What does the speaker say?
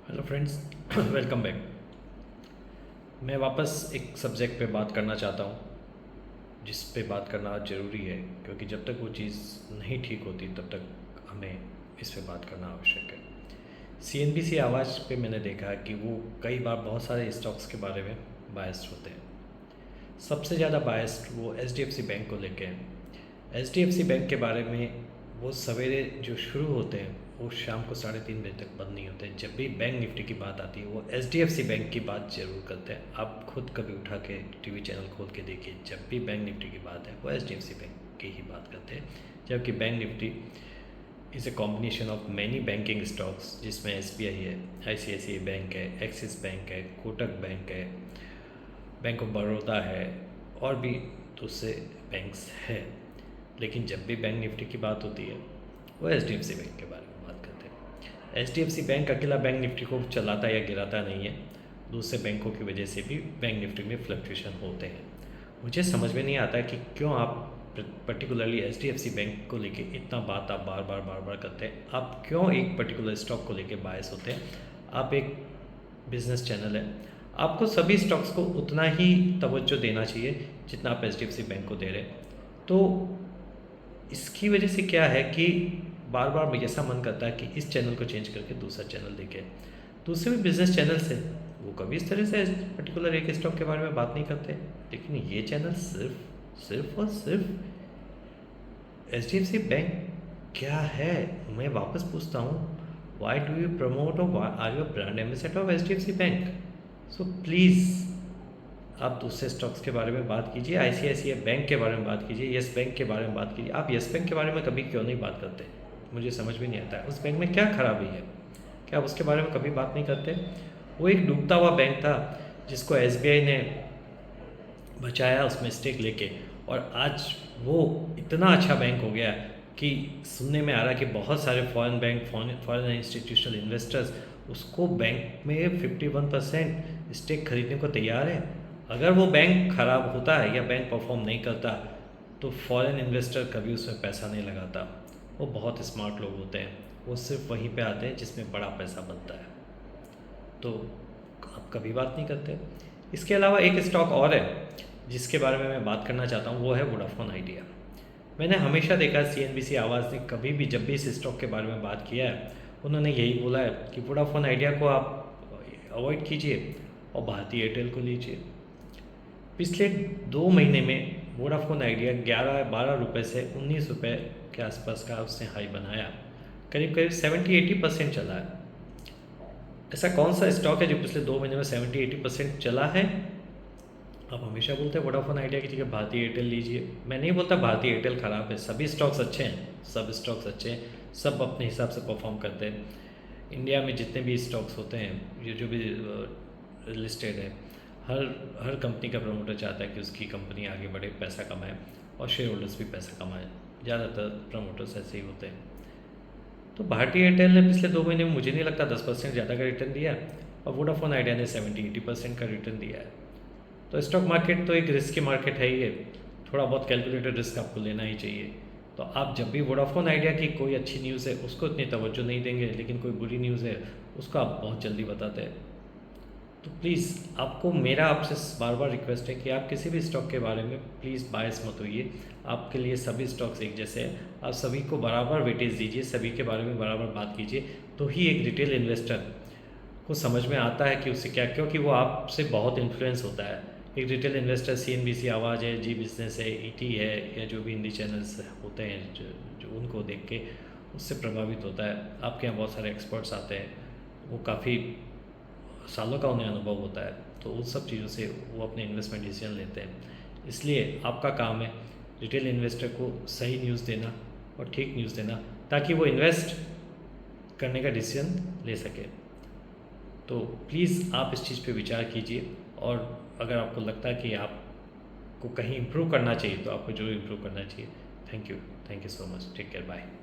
Hello friends, welcome back. मैं वापस एक सब्जेक्ट पे बात करना चाहता हूँ जिस पे बात करना ज़रूरी है, क्योंकि जब तक वो चीज़ नहीं ठीक होती तब तक हमें इस पे बात करना आवश्यक है। सीएनबीसी आवाज़ पे मैंने देखा कि वो कई बार बहुत सारे स्टॉक्स के बारे में बायस्ड होते हैं। सबसे ज़्यादा बायस्ड वो एचडीएफसी बैंक को लेके हैं। एचडीएफसी बैंक के बारे में वो सवेरे जो शुरू होते हैं वो शाम को 3:30 बजे तक बंद नहीं होते। जब भी बैंक निफ्टी की बात आती है वो एचडीएफसी बैंक की बात ज़रूर करते हैं। आप खुद कभी उठा के टीवी चैनल खोल के देखिए, जब भी बैंक निफ्टी की बात है वो एचडीएफसी बैंक की ही बात करते हैं। जबकि bank Nifty is a combination of many banking stocks, जिसमें एसबीआई है, आईसीआईसीआई बैंक है, एक्सिस बैंक है, कोटक बैंक है, बैंक ऑफ बड़ौदा है और भी दूसरे बैंक्स हैं। लेकिन जब भी बैंक निफ्टी की बात होती है वो एचडीएफसी बैंक के बारे में बात करते हैं। एचडीएफसी बैंक अकेला बैंक निफ्टी को चलाता या गिराता नहीं है, दूसरे बैंकों की वजह से भी बैंक निफ्टी में फ्लक्चुएशन होते हैं। मुझे समझ में नहीं आता कि क्यों आप पर्टिकुलरली एचडीएफसी बैंक को लेके इतना बात आप बार बार करते हैं। आप क्यों एक पर्टिकुलर स्टॉक को लेके बायस होते हैं? आप एक बिजनेस चैनल है, आपको सभी स्टॉक्स को उतना ही तवज्जो देना चाहिए जितना आप एचडीएफसी बैंक को दे रहे हैं। तो इसकी वजह से क्या है कि बार बार मुझे ऐसा मन करता है कि इस चैनल को चेंज करके दूसरा चैनल देखें। दूसरे भी बिजनेस चैनल्स हैं, वो कभी इस तरह से पर्टिकुलर एक स्टॉक के बारे में बात नहीं करते, लेकिन ये चैनल सिर्फ सिर्फ और सिर्फ एचडीएफसी बैंक क्या है। मैं वापस पूछता हूँ, why do you promote or are you brand ambassador of HDFC bank? So please आप दूसरे स्टॉक्स के बारे में बात कीजिए, आईसीआईसीआई बैंक के बारे में बात कीजिए, येस बैंक के बारे में बात कीजिए। आप येस बैंक के बारे में कभी क्यों नहीं बात करते? मुझे समझ में नहीं आता है उस बैंक में क्या खराबी है, क्या आप उसके बारे में कभी बात नहीं करते? वो एक डूबता हुआ बैंक था जिसको एसबीआई ने बचाया उसमें स्टेक लेके, और आज वो इतना अच्छा बैंक हो गया कि सुनने में आ रहा है कि बहुत सारे foreign bank, foreign institutional investors उसको बैंक में 51% स्टेक खरीदने को तैयार है। अगर वो बैंक ख़राब होता है या बैंक परफॉर्म नहीं करता तो फॉरेन इन्वेस्टर कभी उसमें पैसा नहीं लगाता। वो बहुत स्मार्ट लोग होते हैं, वो सिर्फ वहीं पे आते हैं जिसमें बड़ा पैसा बनता है। तो आप कभी बात नहीं करते। इसके अलावा एक स्टॉक और है जिसके बारे में मैं बात करना चाहता हूँ, वो है वोडाफोन आइडिया। मैंने हमेशा देखा सीएनबीसी आवाज़ ने कभी भी जब भी इस स्टॉक के बारे में बात किया है उन्होंने यही बोला है कि वोडाफोन आइडिया को आप अवॉइड कीजिए और भारतीय एयरटेल को लीजिए। पिछले 2 महीने में वोडाफोन आइडिया 11-12 रुपये से 19 रुपये के आसपास का उसने हाई बनाया, करीब करीब 70-80% चला है। ऐसा कौन सा स्टॉक है जो पिछले 2 महीने में 70-80% चला है? आप हमेशा बोलते हैं वोडाफोन आइडिया की जगह भारतीय एयरटेल लीजिए। मैं नहीं बोलता भारतीय एयरटेल ख़राब है, सभी स्टॉक्स अच्छे हैं, सब स्टॉक्स अच्छे हैं, सब अपने हिसाब से परफॉर्म करते हैं। इंडिया में जितने भी स्टॉक्स होते हैं, ये जो भी लिस्टेड है, हर हर कंपनी का प्रमोटर चाहता है कि उसकी कंपनी आगे बढ़े, पैसा कमाए और शेयर होल्डर्स भी पैसा कमाए। ज़्यादातर प्रमोटर्स ऐसे ही होते हैं। तो भारतीय एयरटेल ने पिछले 2 महीने में मुझे नहीं लगता 10% ज़्यादा का रिटर्न दिया, और वोडाफोन आइडिया ने 70-80% का रिटर्न दिया है। तो स्टॉक मार्केट तो एक रिस्क की मार्केट है ही है, थोड़ा बहुत कैलकुलेटेड रिस्क आपको लेना ही चाहिए। तो आप जब भी वोडाफोन आइडिया की कोई अच्छी न्यूज़ है उसको इतनी तवज्जो नहीं देंगे, लेकिन कोई बुरी न्यूज़ है उसको आप बहुत जल्दी बताते हैं। तो प्लीज़ आपको मेरा आपसे बार बार रिक्वेस्ट है कि आप किसी भी स्टॉक के बारे में प्लीज़ बायस मत होइए। आपके लिए सभी स्टॉक्स एक जैसे हैं, आप सभी को बराबर वेटेज दीजिए, सभी के बारे में बराबर बात कीजिए, तो ही एक रिटेल इन्वेस्टर को समझ में आता है कि उससे क्या, क्योंकि वो आपसे बहुत इन्फ्लुएंस होता है। एक रिटेल इन्वेस्टर सीएनबीसी आवाज़ है, जी बिज़नेस है, ईटी है, या जो भी हिंदी चैनल्स होते हैं जो उनको देख के उससे प्रभावित होता है। आपके यहाँ बहुत सारे एक्सपर्ट्स आते हैं, वो काफ़ी सालों का उन्हें अनुभव होता है, तो उन सब चीज़ों से वो अपने इन्वेस्टमेंट डिसीजन लेते हैं। इसलिए आपका काम है रिटेल इन्वेस्टर को सही न्यूज़ देना और ठीक न्यूज़ देना, ताकि वो इन्वेस्ट करने का डिसीजन ले सके। तो प्लीज़ आप इस चीज़ पे विचार कीजिए, और अगर आपको लगता है कि आपको कहीं इम्प्रूव करना चाहिए तो आपको ज़रूर इम्प्रूव करना चाहिए। Thank you so much, take care, bye.